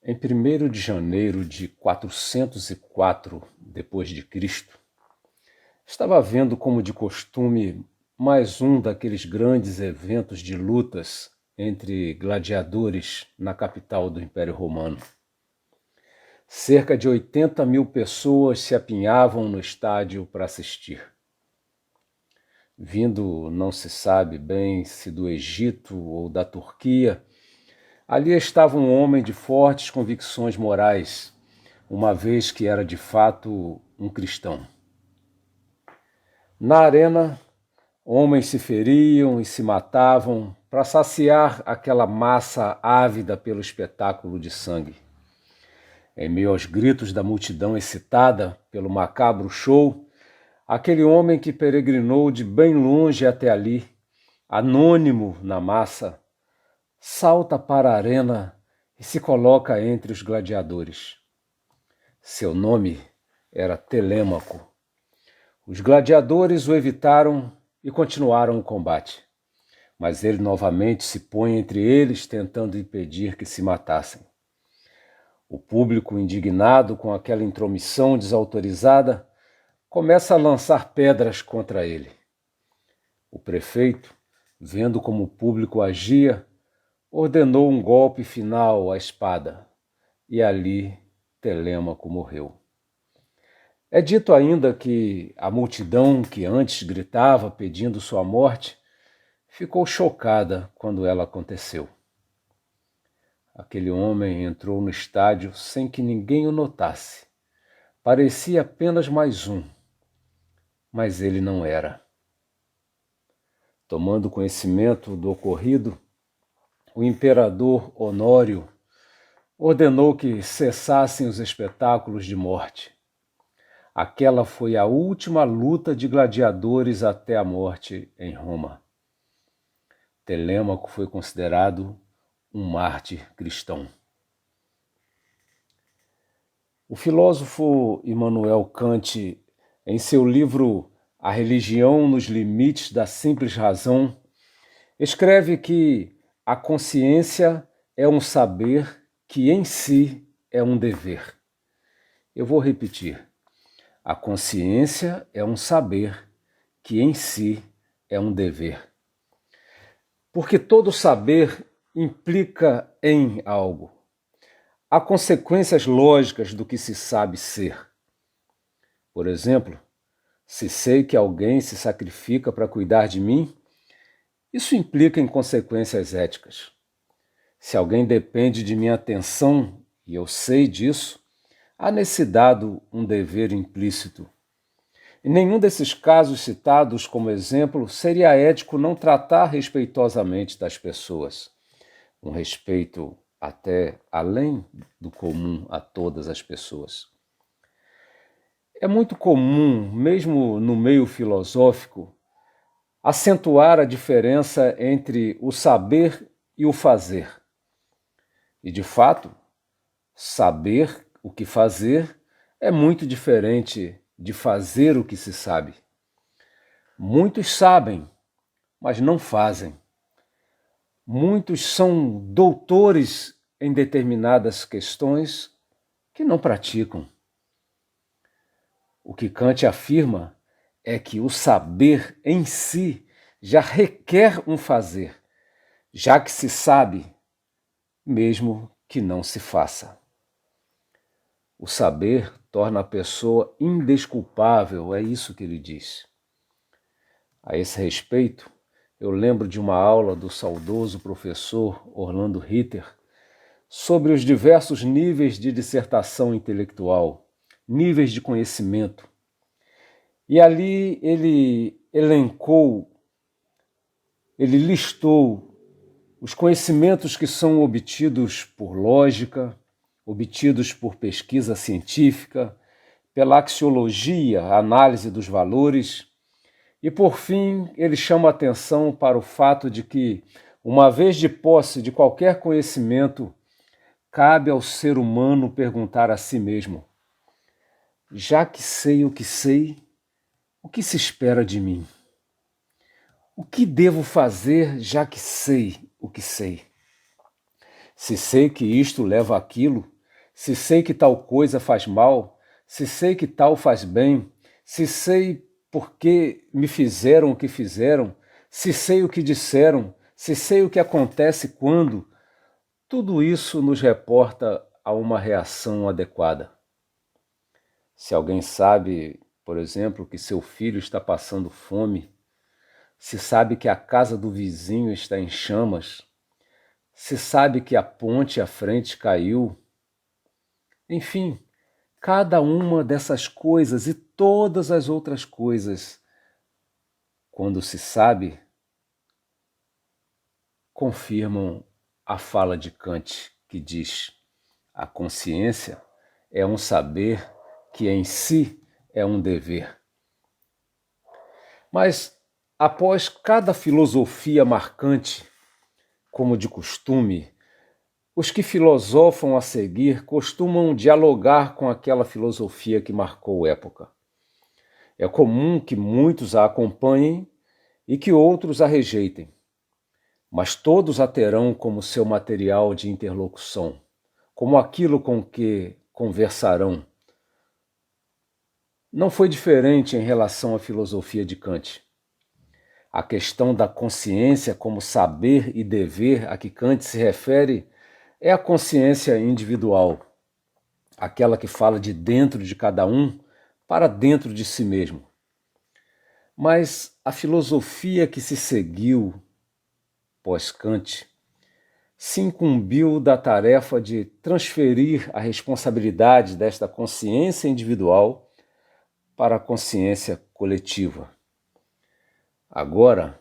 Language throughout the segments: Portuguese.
Em 1º de janeiro de 404 depois de Cristo, estava vendo como de costume mais um daqueles grandes eventos de lutas entre gladiadores na capital do Império Romano. Cerca de 80.000 pessoas se apinhavam no estádio para assistir. Vindo não se sabe bem se do Egito ou da Turquia, ali estava um homem de fortes convicções morais, uma vez que era de fato um cristão. Na arena, homens se feriam e se matavam para saciar aquela massa ávida pelo espetáculo de sangue. Em meio aos gritos da multidão excitada pelo macabro show, aquele homem que peregrinou de bem longe até ali, anônimo na massa, salta para a arena e se coloca entre os gladiadores. Seu nome era Telêmaco. Os gladiadores o evitaram e continuaram o combate, mas ele novamente se põe entre eles, tentando impedir que se matassem. O público, indignado com aquela intromissão desautorizada, começa a lançar pedras contra ele. O prefeito, vendo como o público agia, ordenou um golpe final à espada, e ali Telêmaco morreu. É dito ainda que a multidão que antes gritava pedindo sua morte ficou chocada quando ela aconteceu. Aquele homem entrou no estádio sem que ninguém o notasse. Parecia apenas mais um, mas ele não era. Tomando conhecimento do ocorrido, o imperador Honório ordenou que cessassem os espetáculos de morte. Aquela foi a última luta de gladiadores até a morte em Roma. Telêmaco foi considerado um mártir cristão. O filósofo Immanuel Kant, em seu livro A Religião nos Limites da Simples Razão, escreve que a consciência é um saber que em si é um dever. Eu vou repetir. A consciência é um saber que em si é um dever. Porque todo saber implica em algo. Há consequências lógicas do que se sabe ser. Por exemplo, se sei que alguém se sacrifica para cuidar de mim, isso implica em consequências éticas. Se alguém depende de minha atenção, e eu sei disso, há nesse dado um dever implícito. Em nenhum desses casos citados como exemplo, seria ético não tratar respeitosamente das pessoas. Um respeito até além do comum a todas as pessoas. É muito comum, mesmo no meio filosófico, acentuar a diferença entre o saber e o fazer. E, de fato, saber o que fazer é muito diferente de fazer o que se sabe. Muitos sabem, mas não fazem. Muitos são doutores em determinadas questões que não praticam. O que Kant afirma é que o saber em si já requer um fazer, já que se sabe, mesmo que não se faça. O saber torna a pessoa indesculpável, é isso que ele diz. A esse respeito, eu lembro de uma aula do saudoso professor Orlando Ritter sobre os diversos níveis de dissertação intelectual, níveis de conhecimento. E ali ele listou os conhecimentos que são obtidos por lógica, obtidos por pesquisa científica, pela axiologia, análise dos valores, e por fim ele chama a atenção para o fato de que, uma vez de posse de qualquer conhecimento, cabe ao ser humano perguntar a si mesmo: já que sei o que se espera de mim? O que devo fazer já que sei o que sei? Se sei que isto leva àquilo, se sei que tal coisa faz mal, se sei que tal faz bem, se sei por que me fizeram o que fizeram, se sei o que disseram, se sei o que acontece quando, tudo isso nos reporta a uma reação adequada. Se alguém sabe, por exemplo, que seu filho está passando fome, se sabe que a casa do vizinho está em chamas, se sabe que a ponte à frente caiu, enfim, cada uma dessas coisas e todas as outras coisas, quando se sabe, confirmam a fala de Kant, que diz: a consciência é um saber que em si é um dever. Mas, após cada filosofia marcante, como de costume, os que filosofam a seguir costumam dialogar com aquela filosofia que marcou época. É comum que muitos a acompanhem e que outros a rejeitem, mas todos a terão como seu material de interlocução, como aquilo com que conversarão. Não foi diferente em relação à filosofia de Kant. A questão da consciência como saber e dever a que Kant se refere é a consciência individual, aquela que fala de dentro de cada um para dentro de si mesmo. Mas a filosofia que se seguiu pós-Kant se incumbiu da tarefa de transferir a responsabilidade desta consciência individual para a consciência coletiva. Agora,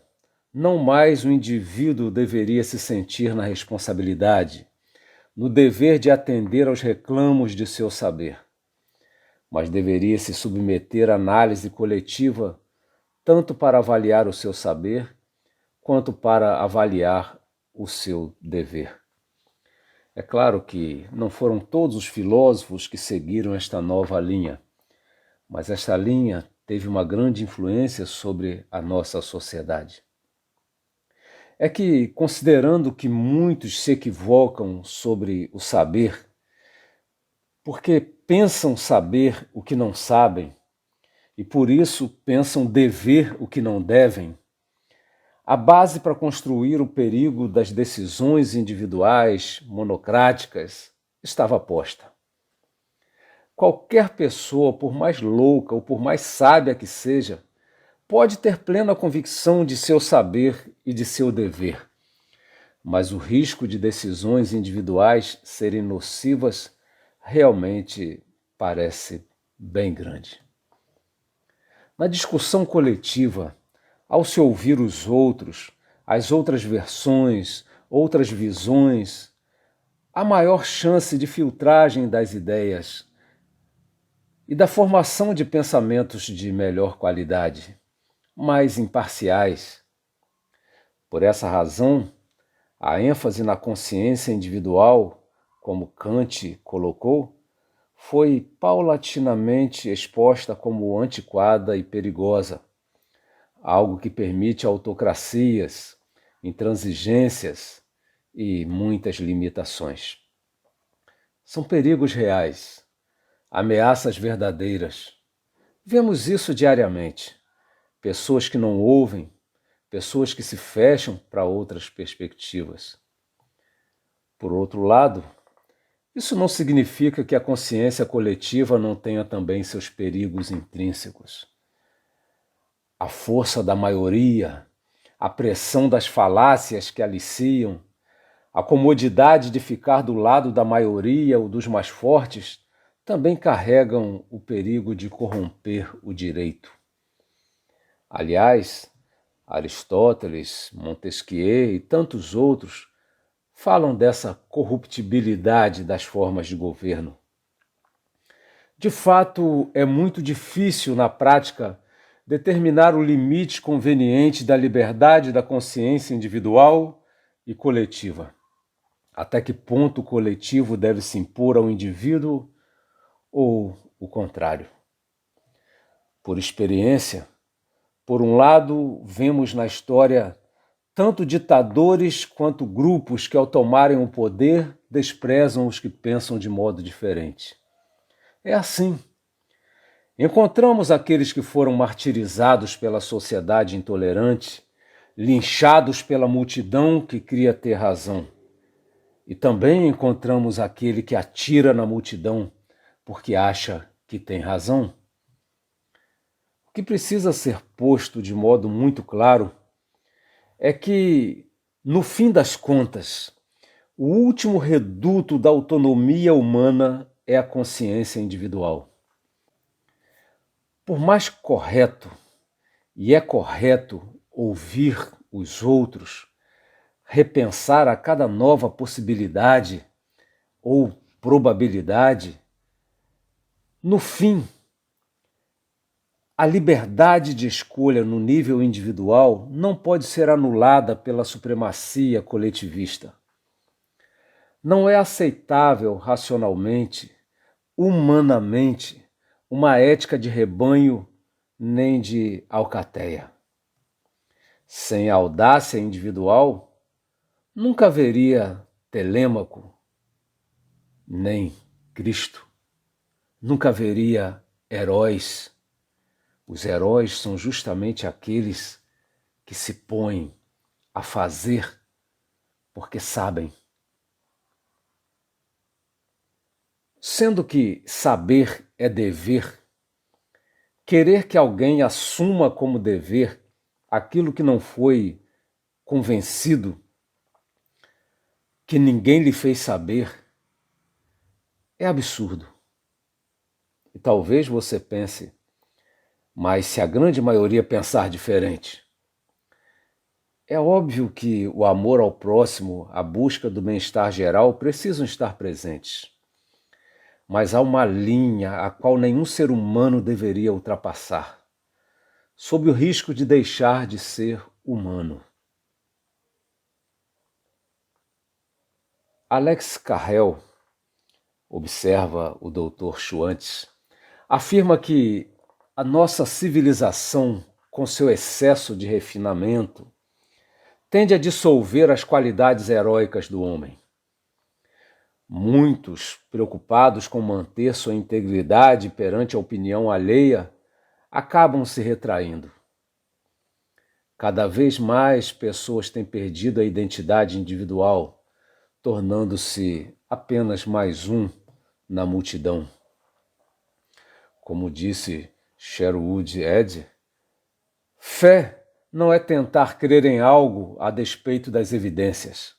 não mais o indivíduo deveria se sentir na responsabilidade, no dever de atender aos reclamos de seu saber, mas deveria se submeter à análise coletiva tanto para avaliar o seu saber, quanto para avaliar o seu dever. É claro que não foram todos os filósofos que seguiram esta nova linha, mas esta linha teve uma grande influência sobre a nossa sociedade. É que, considerando que muitos se equivocam sobre o saber, porque pensam saber o que não sabem, e por isso pensam dever o que não devem, a base para construir o perigo das decisões individuais, monocráticas, estava posta. Qualquer pessoa, por mais louca ou por mais sábia que seja, pode ter plena convicção de seu saber e de seu dever, mas o risco de decisões individuais serem nocivas realmente parece bem grande. Na discussão coletiva, ao se ouvir os outros, as outras versões, outras visões, há maior chance de filtragem das ideias e da formação de pensamentos de melhor qualidade, mais imparciais. Por essa razão, a ênfase na consciência individual, como Kant colocou, foi paulatinamente exposta como antiquada e perigosa, algo que permite autocracias, intransigências e muitas limitações. São perigos reais, ameaças verdadeiras. Vemos isso diariamente. Pessoas que não ouvem, pessoas que se fecham para outras perspectivas. Por outro lado, isso não significa que a consciência coletiva não tenha também seus perigos intrínsecos. A força da maioria, a pressão das falácias que aliciam, a comodidade de ficar do lado da maioria ou dos mais fortes também carregam o perigo de corromper o direito. Aliás, Aristóteles, Montesquieu e tantos outros falam dessa corruptibilidade das formas de governo. De fato, é muito difícil na prática determinar o limite conveniente da liberdade da consciência individual e coletiva. Até que ponto o coletivo deve se impor ao indivíduo ou o contrário? Por experiência, por um lado, vemos na história tanto ditadores quanto grupos que, ao tomarem o poder, desprezam os que pensam de modo diferente. É assim. Encontramos aqueles que foram martirizados pela sociedade intolerante, linchados pela multidão que cria ter razão. E também encontramos aquele que atira na multidão porque acha que tem razão. O que precisa ser posto de modo muito claro é que, no fim das contas, o último reduto da autonomia humana é a consciência individual. Por mais correto, e é correto ouvir os outros, repensar a cada nova possibilidade ou probabilidade, no fim, a liberdade de escolha no nível individual não pode ser anulada pela supremacia coletivista. Não é aceitável racionalmente, humanamente, uma ética de rebanho nem de alcateia. Sem a audácia individual, nunca haveria Telêmaco, nem Cristo. Nunca haveria heróis. Os heróis são justamente aqueles que se põem a fazer porque sabem. Sendo que saber é dever, querer que alguém assuma como dever aquilo que não foi convencido, que ninguém lhe fez saber, é absurdo. E talvez você pense, mas se a grande maioria pensar diferente? É óbvio que o amor ao próximo, a busca do bem-estar geral precisam estar presentes. Mas há uma linha a qual nenhum ser humano deveria ultrapassar, sob o risco de deixar de ser humano. Alex Carrel, observa o Dr. Schwantz, afirma que a nossa civilização, com seu excesso de refinamento, tende a dissolver as qualidades heróicas do homem. Muitos, preocupados com manter sua integridade perante a opinião alheia, acabam se retraindo. Cada vez mais pessoas têm perdido a identidade individual, tornando-se apenas mais um na multidão. Como disse Sherwood Ed, fé não é tentar crer em algo a despeito das evidências.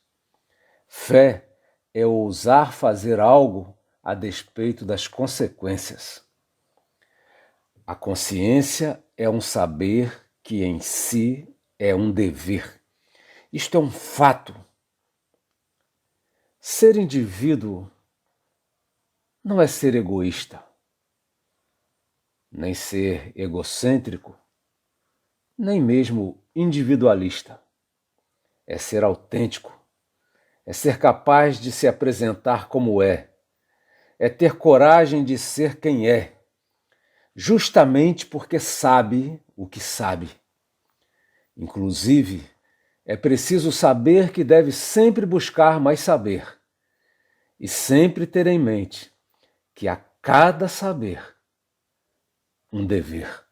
Fé é ousar fazer algo a despeito das consequências. A consciência é um saber que em si é um dever. Isto é um fato. Ser indivíduo não é ser egoísta, nem ser egocêntrico, nem mesmo individualista. É ser autêntico, é ser capaz de se apresentar como é ter coragem de ser quem é, justamente porque sabe o que sabe. Inclusive, é preciso saber que deve sempre buscar mais saber e sempre ter em mente que a cada saber um dever.